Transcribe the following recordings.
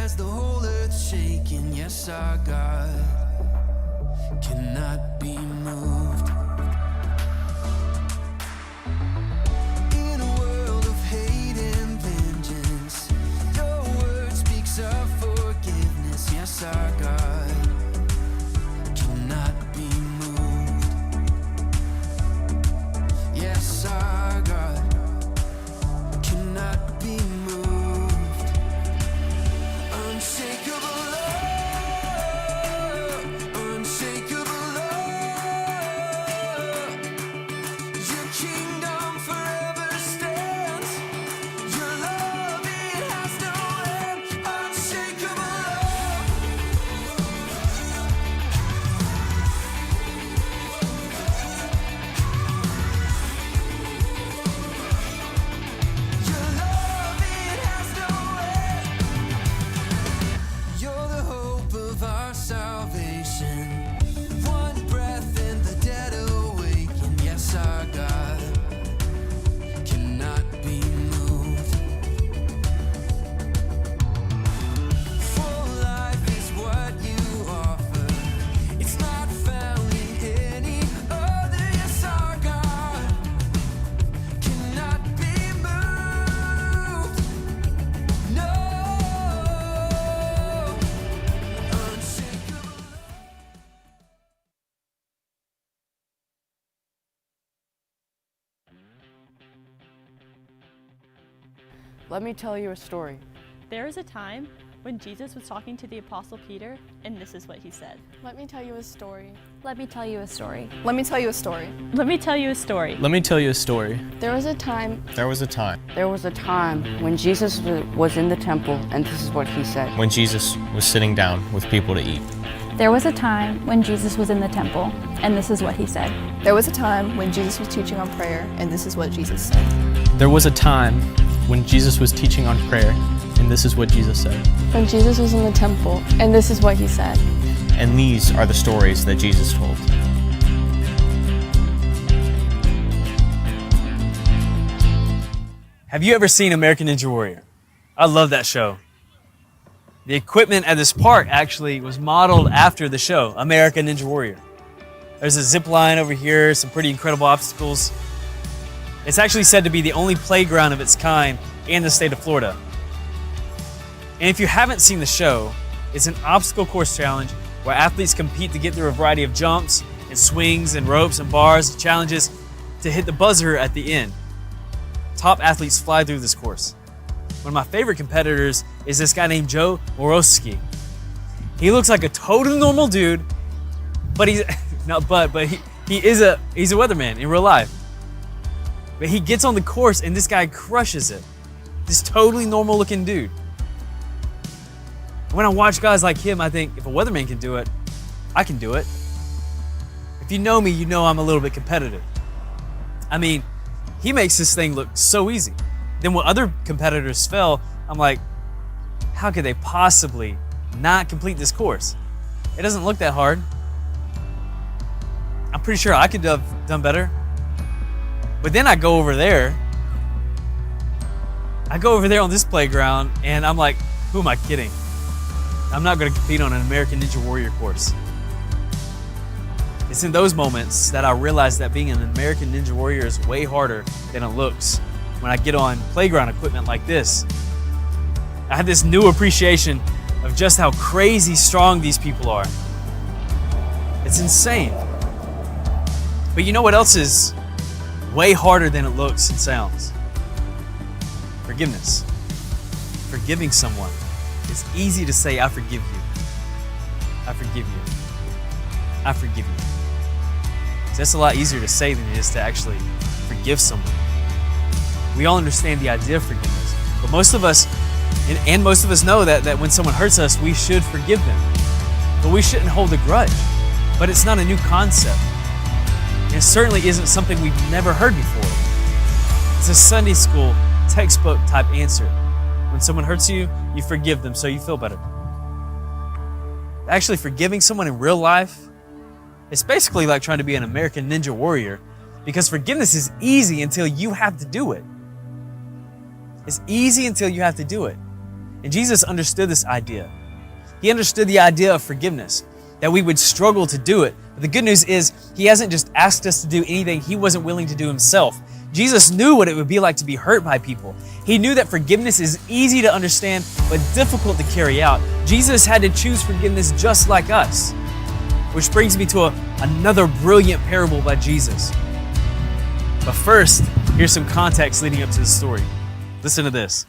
has the whole earth shaking. Yes, our God cannot be moved. In a world of hate and vengeance, your word speaks of forgiveness. Yes, our God cannot be moved. Yes, our God cannot be moved. Unshakable love, unshakable love. Your kingdom forever stands. Your love, it has no end. Unshakable love. Your love, it has no end. You're the hope of our salvation. One breath and the dead awaken. Yes, our God cannot be moved. Full life is what you offer. It's not found in any other. Yes, our God cannot be moved. No. Unshakable. Let me tell you a story. There was a time when Jesus was talking to the Apostle Peter, and this is what he said. Let me tell you a story. Let me tell you a story. Let me tell you a story. Let me tell you a story. Let me tell you a story. There was a time There was a time There was a time when Jesus was in the temple, and this is what he said. when Jesus was sitting down with people to eat. There was a time when Jesus was in the temple, and this is what he said. There was a time when Jesus was teaching on prayer, and this is what Jesus said. There was a time when Jesus was teaching on prayer, and this is what Jesus said. When Jesus was in the temple, and this is what he said. And these are the stories that Jesus told. Have you ever seen American Ninja Warrior? I love that show. The equipment at this park actually was modeled after the show, American Ninja Warrior. There's a zip line over here, some pretty incredible obstacles. It's actually said to be the only playground of its kind in the state of Florida. And if you haven't seen the show, it's an obstacle course challenge where athletes compete to get through a variety of jumps and swings and ropes and bars and challenges to hit the buzzer at the end. Top athletes fly through this course. One of my favorite competitors is this guy named Joe Morosky. He looks like a totally normal dude, but he's he's a weatherman in real life. But he gets on the course and this guy crushes it. This totally normal looking dude. When I watch guys like him, I think if a weatherman can do it, I can do it. If you know me, you know I'm a little bit competitive. I mean, he makes this thing look so easy. Then when other competitors fell, I'm like, how could they possibly not complete this course? It doesn't look that hard. I'm pretty sure I could have done better. But then I go over there on this playground and I'm like, who am I kidding? I'm not going to compete on an American Ninja Warrior course. It's in those moments that I realize that being an American Ninja Warrior is way harder than it looks. When I get on playground equipment like this, I have this new appreciation of just how crazy strong these people are. It's insane. But you know what else is way harder than it looks and sounds? Forgiveness. Forgiving someone. It's easy to say, I forgive you. I forgive you. I forgive you. So that's a lot easier to say than it is to actually forgive someone. We all understand the idea of forgiveness, but most of us, and most of us know that when someone hurts us, we should forgive them. But we shouldn't hold a grudge. But it's not a new concept. And it certainly isn't something we've never heard before. It's a Sunday school textbook type answer. When someone hurts you, you forgive them so you feel better. Actually, forgiving someone in real life, it's basically like trying to be an American Ninja Warrior, because forgiveness is easy until you have to do it. It's easy until you have to do it. And Jesus understood this idea. He understood the idea of forgiveness, that we would struggle to do it. But the good news is he hasn't just asked us to do anything he wasn't willing to do himself. Jesus knew what it would be like to be hurt by people. He knew that forgiveness is easy to understand, but difficult to carry out. Jesus had to choose forgiveness just like us. Which brings me to another brilliant parable by Jesus. But first, here's some context leading up to the story. Listen to this.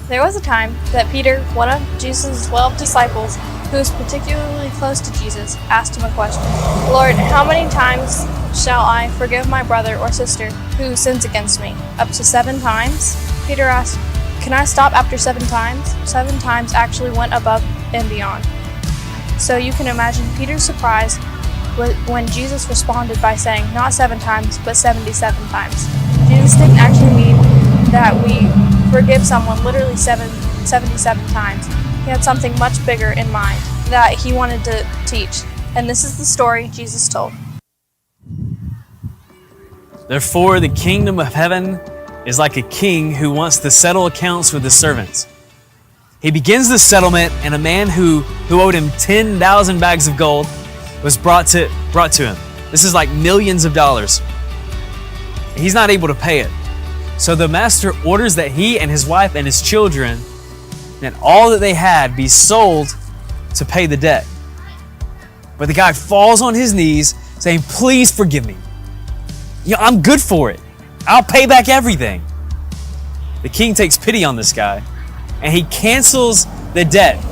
There was a time that Peter, one of Jesus' 12 disciples, who was particularly close to Jesus, asked him a question. Lord, how many times shall I forgive my brother or sister who sins against me? Up to 7 times? Peter asked, can I stop after 7 times? 7 times actually went above and beyond. So you can imagine Peter's surprise when Jesus responded by saying, not 7 times, but 77 times. Jesus didn't actually mean that we forgive someone literally 77 times. He had something much bigger in mind that he wanted to teach. And this is the story Jesus told. Therefore, the kingdom of heaven is like a king who wants to settle accounts with his servants. He begins the settlement, and a man who owed him 10,000 bags of gold was brought to him. This is like millions of dollars. He's not able to pay it. So the master orders that he and his wife and his children and all that they had be sold to pay the debt. But the guy falls on his knees saying, please forgive me. I'm good for it. I'll pay back everything. The king takes pity on this guy and he cancels the debt.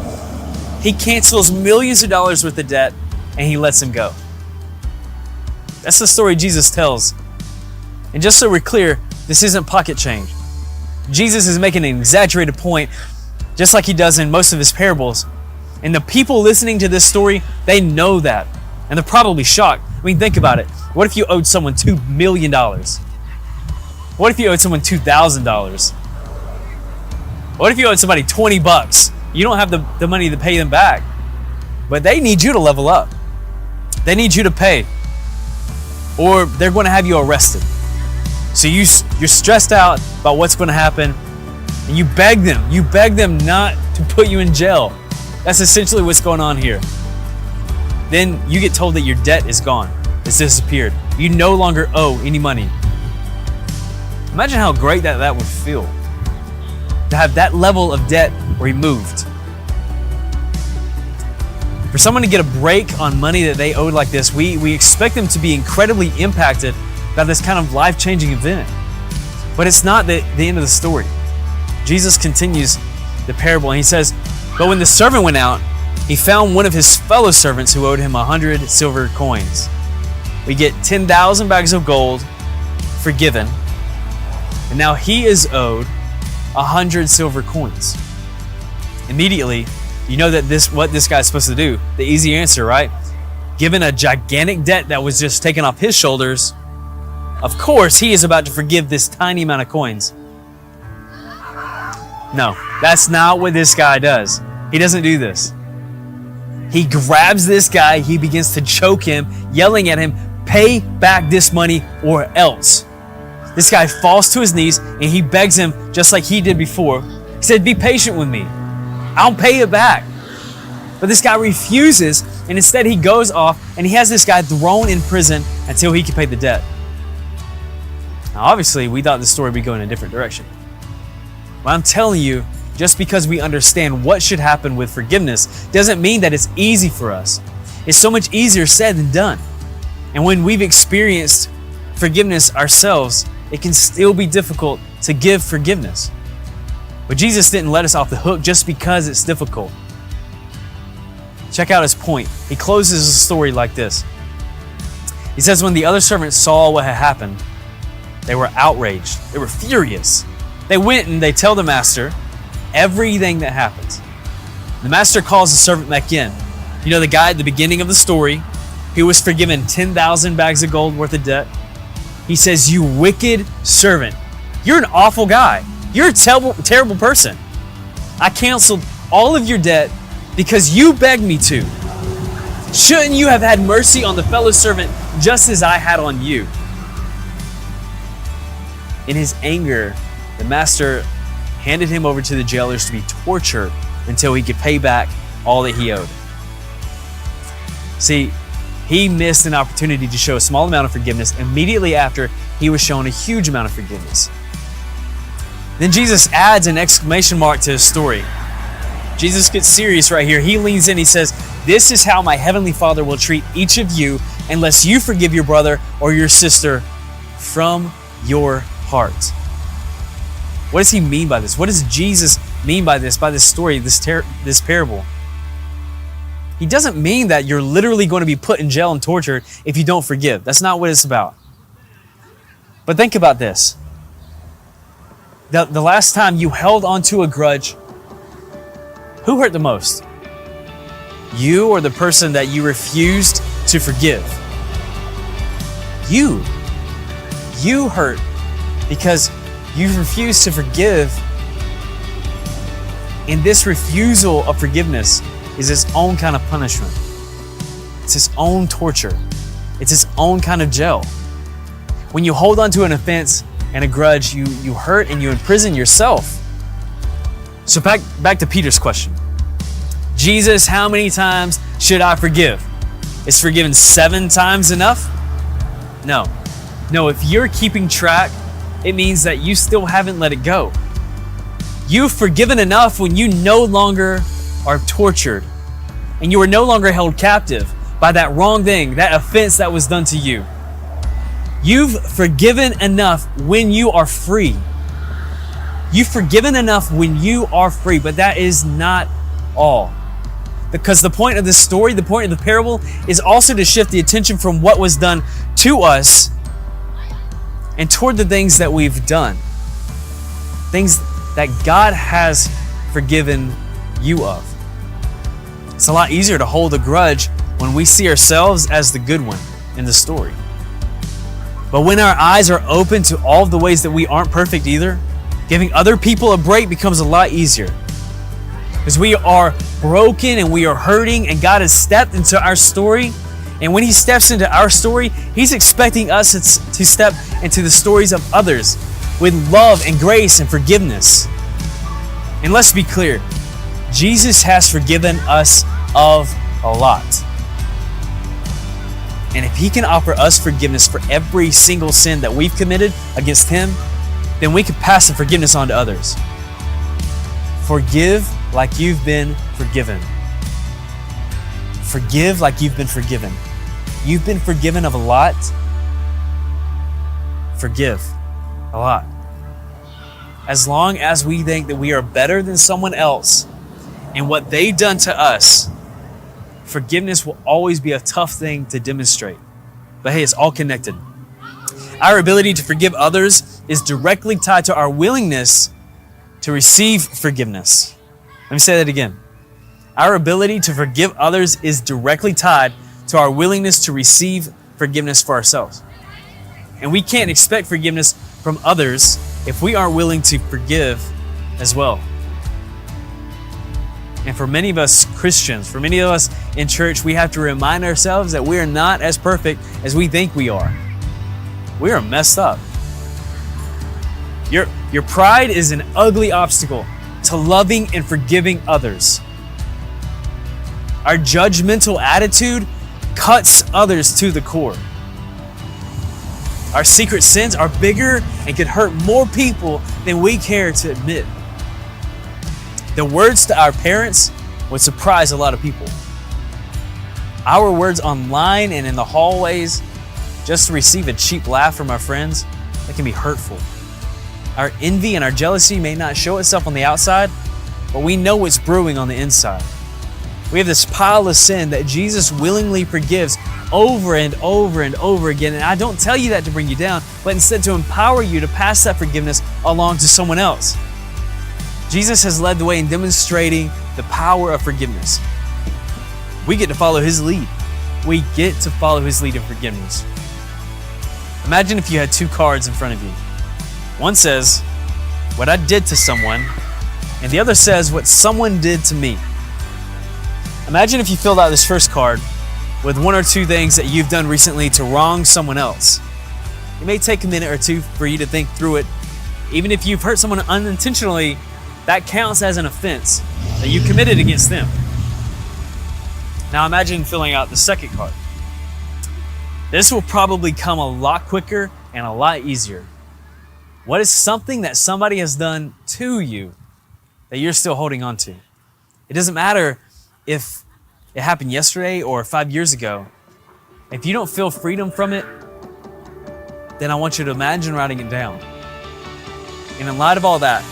He cancels millions of dollars worth of debt and he lets him go. That's the story Jesus tells. And just so we're clear, this isn't pocket change. Jesus is making an exaggerated point, just like he does in most of his parables. And the people listening to this story, they know that. And they're probably shocked. I mean, think about it. What if you owed someone $2 million? What if you owed someone $2,000? What if you owed somebody $20? You don't have the money to pay them back. But they need you to level up. They need you to pay. Or they're going to have you arrested. So you're stressed out about what's going to happen, and you beg them not to put you in jail. That's essentially what's going on here. Then you get told that your debt is gone. It's disappeared. You no longer owe any money. Imagine how great that would feel to have that level of debt removed. For someone to get a break on money that they owed like this, we expect them to be incredibly impacted by this kind of life-changing event. But it's not the end of the story. Jesus continues the parable and he says, but when the servant went out, he found one of his fellow servants who owed him 100 silver coins. We get 10,000 bags of gold forgiven, and now he is owed 100 silver coins. Immediately, you know that what this guy's supposed to do. The easy answer, right? Given a gigantic debt that was just taken off his shoulders, of course, he is about to forgive this tiny amount of coins. No, that's not what this guy does. He doesn't do this. He grabs this guy, he begins to choke him, yelling at him, pay back this money or else. This guy falls to his knees and he begs him just like he did before. He said, be patient with me. I'll pay it back. But this guy refuses, and instead he goes off and he has this guy thrown in prison until he can pay the debt. Now, obviously, we thought the story would go in a different direction. But I'm telling you, just because we understand what should happen with forgiveness doesn't mean that it's easy for us. It's so much easier said than done. And when we've experienced forgiveness ourselves, it can still be difficult to give forgiveness. But Jesus didn't let us off the hook just because it's difficult. Check out his point. He closes the story like this. He says, when the other servants saw what had happened, they were outraged. They were furious. They went and they tell the master everything that happens. The master calls the servant back in. You know, the guy at the beginning of the story who was forgiven 10,000 bags of gold worth of debt. He says, you wicked servant. You're an awful guy. You're a terrible person. I canceled all of your debt because you begged me to. Shouldn't you have had mercy on the fellow servant just as I had on you? In his anger, the master handed him over to the jailers to be tortured until he could pay back all that he owed. See, he missed an opportunity to show a small amount of forgiveness immediately after he was shown a huge amount of forgiveness. Then Jesus adds an exclamation mark to his story. Jesus gets serious right here. He leans in, he says, "This is how my heavenly Father will treat each of you unless you forgive your brother or your sister from your heart." What does he mean by this? What does Jesus mean by this story, this parable? He doesn't mean that you're literally going to be put in jail and tortured if you don't forgive. That's not what it's about. But think about this. The last time you held onto a grudge, who hurt the most? You or the person that you refused to forgive? You. You hurt because you refused to forgive. And this refusal of forgiveness is its own kind of punishment. It's its own torture. It's its own kind of jail. When you hold on to an offense and a grudge, you hurt and you imprison yourself. So back to Peter's question. Jesus, how many times should I forgive? Is forgiven 7 times enough? No. No, if you're keeping track, it means that you still haven't let it go. You've forgiven enough when you no longer are tortured and you are no longer held captive by that wrong thing, that offense that was done to you. You've forgiven enough when you are free. You've forgiven enough when you are free, but that is not all. Because the point of this story, the point of the parable, is also to shift the attention from what was done to us and toward the things that we've done. Things that God has forgiven you of. It's a lot easier to hold a grudge when we see ourselves as the good one in the story. But when our eyes are open to all of the ways that we aren't perfect either, giving other people a break becomes a lot easier. Because we are broken and we are hurting, and God has stepped into our story. And when He steps into our story, He's expecting us to step into the stories of others with love and grace and forgiveness. And let's be clear, Jesus has forgiven us of a lot. And if He can offer us forgiveness for every single sin that we've committed against Him, then we can pass the forgiveness on to others. Forgive like you've been forgiven. Forgive like you've been forgiven. You've been forgiven of a lot. Forgive a lot. As long as we think that we are better than someone else and what they've done to us, forgiveness will always be a tough thing to demonstrate. But hey, it's all connected. Our ability to forgive others is directly tied to our willingness to receive forgiveness. Let me say that again. Our ability to forgive others is directly tied to our willingness to receive forgiveness for ourselves. And we can't expect forgiveness from others if we aren't willing to forgive as well. And for many of us Christians, for many of us in church, we have to remind ourselves that we are not as perfect as we think we are. We are messed up. Your pride is an ugly obstacle to loving and forgiving others. Our judgmental attitude cuts others to the core. Our secret sins are bigger and can hurt more people than we care to admit. The words to our parents would surprise a lot of people. Our words online and in the hallways, just to receive a cheap laugh from our friends, that can be hurtful. Our envy and our jealousy may not show itself on the outside, but we know what's brewing on the inside. We have this pile of sin that Jesus willingly forgives over and over and over again. And I don't tell you that to bring you down, but instead to empower you to pass that forgiveness along to someone else. Jesus has led the way in demonstrating the power of forgiveness. We get to follow His lead. We get to follow His lead in forgiveness. Imagine if you had 2 cards in front of you. One says, what I did to someone, and the other says what someone did to me. Imagine if you filled out this first card with 1 or 2 things that you've done recently to wrong someone else. It may take a minute or 2 for you to think through it. Even if you've hurt someone unintentionally, that counts as an offense that you committed against them. Now imagine filling out the second card. This will probably come a lot quicker and a lot easier. What is something that somebody has done to you that you're still holding on to? It doesn't matter if it happened yesterday or 5 years ago. If you don't feel freedom from it, then I want you to imagine writing it down. And in light of all that,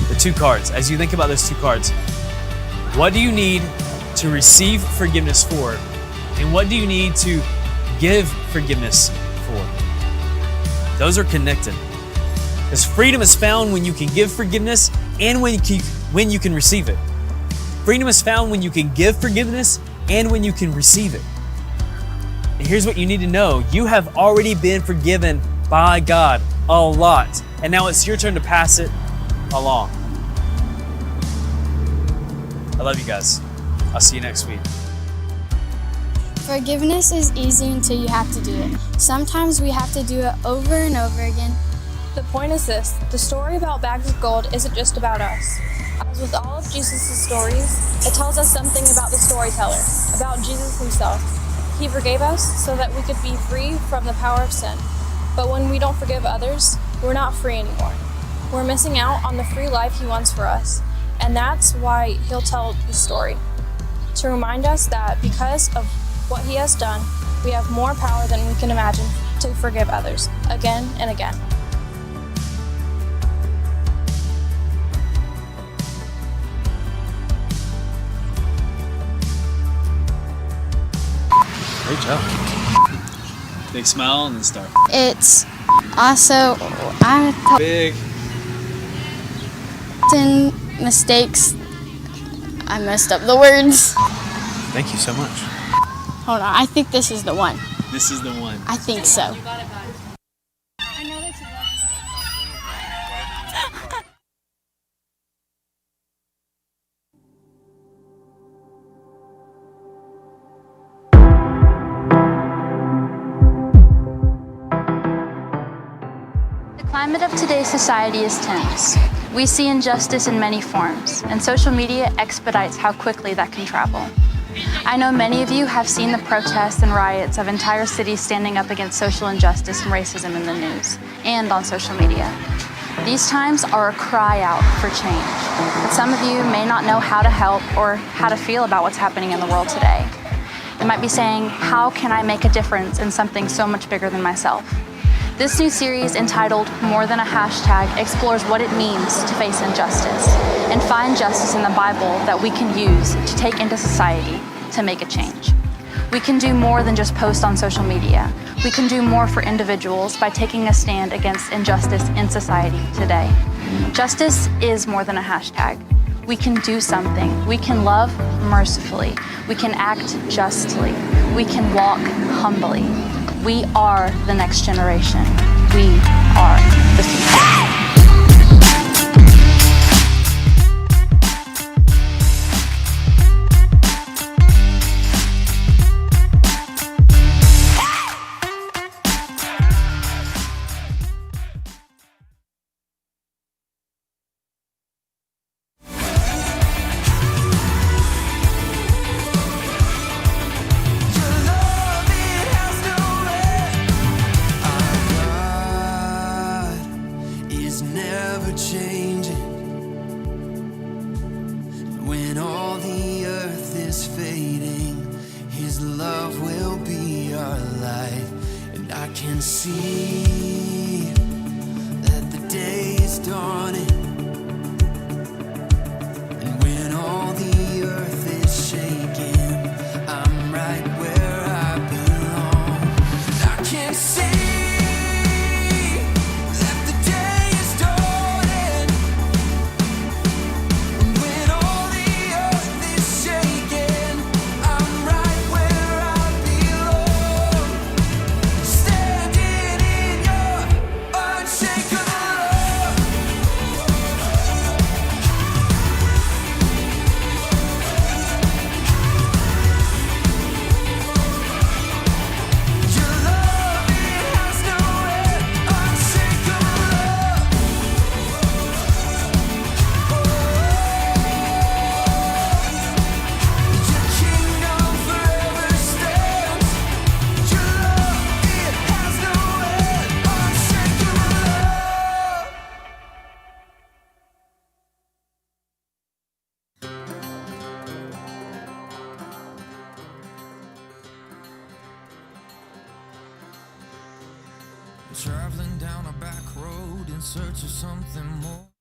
the two cards, as you think about those two cards, what do you need to receive forgiveness for? And what do you need to give forgiveness for? Those are connected. Because freedom is found when you can give forgiveness and when you can receive it. Freedom is found when you can give forgiveness and when you can receive it. And here's what you need to know. You have already been forgiven by God a lot. And now it's your turn to pass it along. I love you guys. I'll see you next week. Forgiveness is easy until you have to do it. Sometimes we have to do it over and over again. The point is this: the story about bags of gold isn't just about us. As with all of Jesus' stories, it tells us something about the storyteller, about Jesus himself. He forgave us so that we could be free from the power of sin. But when we don't forgive others, we're not free anymore. We're missing out on the free life he wants for us. And that's why he'll tell the story, to remind us that because of what he has done, we have more power than we can imagine to forgive others again and again. Great job. Big smile and then start. It's also, Big. mistakes. I messed up the words. Thank you so much. Hold on, I think this is the one. This is the one. I think so. The climate of today's society is tense. We see injustice in many forms, and social media expedites how quickly that can travel. I know many of you have seen the protests and riots of entire cities standing up against social injustice and racism in the news and on social media. These times are a cry out for change, but some of you may not know how to help or how to feel about what's happening in the world today. You might be saying, how can I make a difference in something so much bigger than myself? This new series, entitled More Than a Hashtag, explores what it means to face injustice and find justice in the Bible that we can use to take into society to make a change. We can do more than just post on social media. We can do more for individuals by taking a stand against injustice in society today. Justice is more than a hashtag. We can do something. We can love mercifully. We can act justly. We can walk humbly. We are the next generation. We are the future. When all the earth is fading, his love will be our light. And I can see that the day is dawning. And when all the earth is shaking, I'm right where I belong. And I can see traveling down a back road in search of something more.